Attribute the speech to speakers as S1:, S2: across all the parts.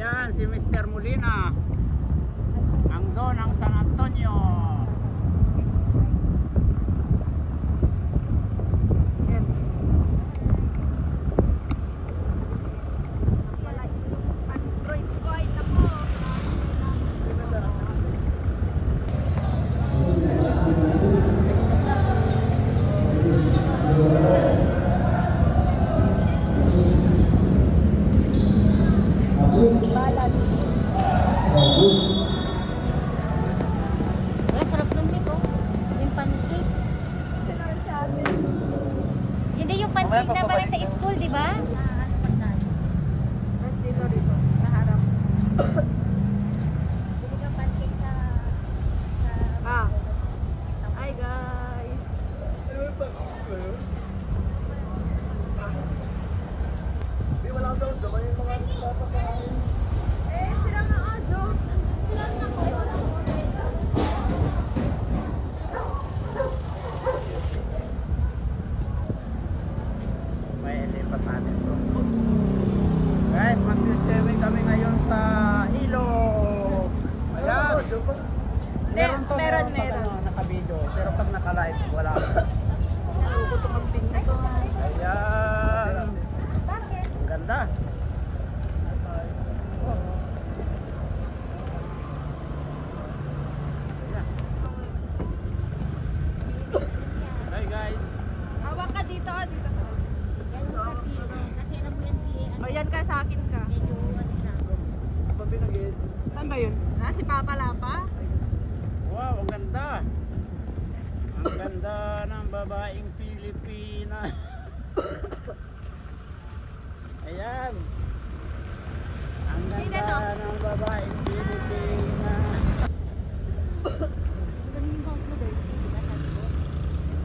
S1: Ayan, si Mr. Molina. Ang doon, ang San Antonio.
S2: Sarap nun dito. Yung pancake. Hindi yung pancake na parang sa school, di ba?
S3: Mas dito sa harap.
S2: Hindi ka pancake sa...
S3: Hi guys.
S4: Di wala daw naman yung mga papakain.
S3: Sila na audio.
S2: Sila na ko.
S1: May ilipat natin to. Guys, mag-swimming kami ngayon sa ilog. Ayan. Meron to,
S3: Meron.
S1: naka-video. Pero pag naka-live, wala.
S3: Naluko itong mag-picnic.
S1: Ayan. Ang ganda. Ayan. Hi guys.
S3: Hawak ka dito, dito sa...
S2: Yan mo sa PA. Kasi alam mo yan PA.
S3: O yan ka, sa akin ka.
S2: Medyo ano siya.
S4: Pabinagin.
S3: Saan ba yun? Si Papa Lapa?
S1: Wow, ang ganda. Ang ganda ng babaeng Pilipina. Ayan. Ang ganda ng babaeng Pilipina.
S2: Ganun yung house mo guys. Diba sabi ko?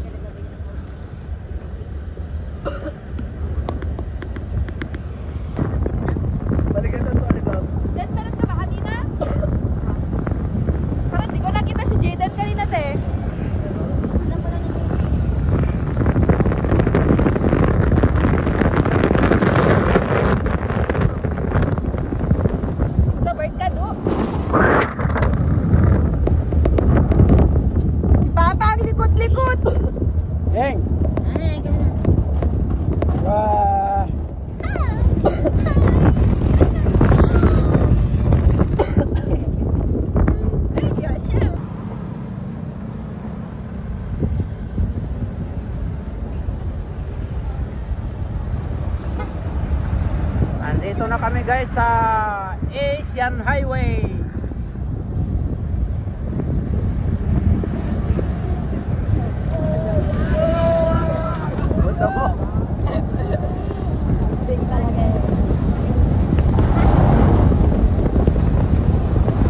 S2: Kaya gagawin na house.
S4: Balikan na to, Alibab.
S3: Jen, meron ka ba kanina? Parang di ko nakita si Jaden kanina, te.
S2: Alam mo lang yung
S3: Sa bird ka, do. Si Papa, ang likot-likot.
S1: Deng!
S2: ay, ganun.
S1: Wow! Andito na kami guys sa Asian Highway. Punta mo.
S3: Big talaga eh.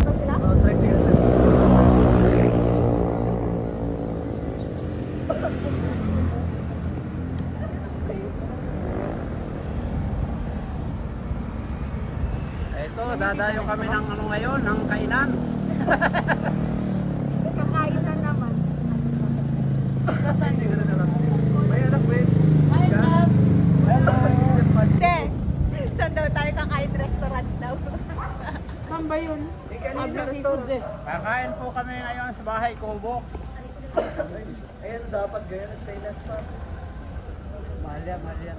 S3: Ba sila?
S4: Oh, tricycle.
S1: Ito, dadayo kami ng ano ngayon, ng kainan.
S3: Kakain na naman.
S4: Hindi ka na naman. May anak, babe.
S3: Hi, love.
S4: Hello.
S3: Te, saan daw tayo kakain restaurant daw? Saan ba yun?
S4: Eh, kanina na restaurant.
S1: Kakain po kami ngayon sa bahay Kubo.
S4: Ayan, dapat ganyan. Stainless pa.
S1: Mahal yan, mahal yan.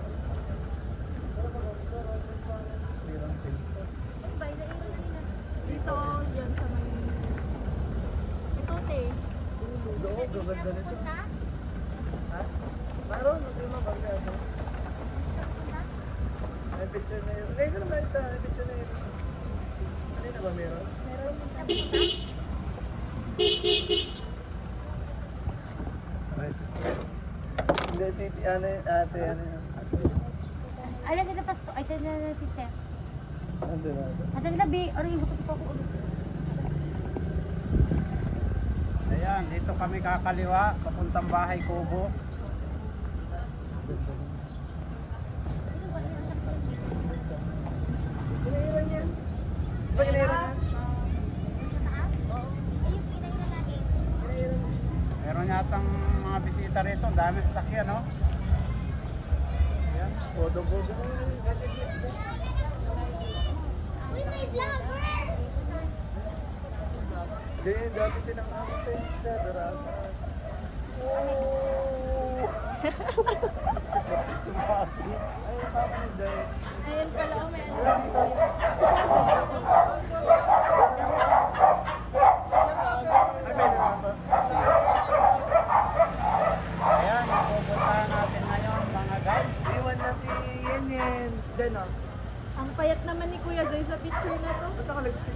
S3: Dito, dyan sa may... Ito, te.
S4: Doon, gaganda nito. Ha? Meron, hindi mo magkano. May picture na yun. Ngayon ko naman ito, may picture na yun. Ano na ba meron? Hindi, city, ano yun, ate, ano yun.
S2: Ala sila pasto. Ay sila na sister.
S4: Ando na.
S2: Asa sila bi? Ano yung sukot ko ako ulit.
S1: Ayan, dito kami kakaliwa, papuntang bahay Kubo.
S4: Ginahiran yan. Ba ginahiran yan? Ginahiran yan.
S1: Meron yatang mga bisita rito, ang dami sasakyan, no? Ayan.
S4: Bodo-bodo.
S2: Uy, may vlog
S4: Hindi, dati tinanghang tayo sa darasaan. Oh! Sumaki. Ay, papa ni Zay.
S3: Ayun pala, oh, may ano.
S4: Ay, may naman ba?
S1: Ayan, pupuntahan natin ngayon mga guys.
S4: Iwan na si Yen. Den, oh.
S3: Ang payat naman ni Kuya Zoy sa picture na to.
S4: Ba't nakalagsit?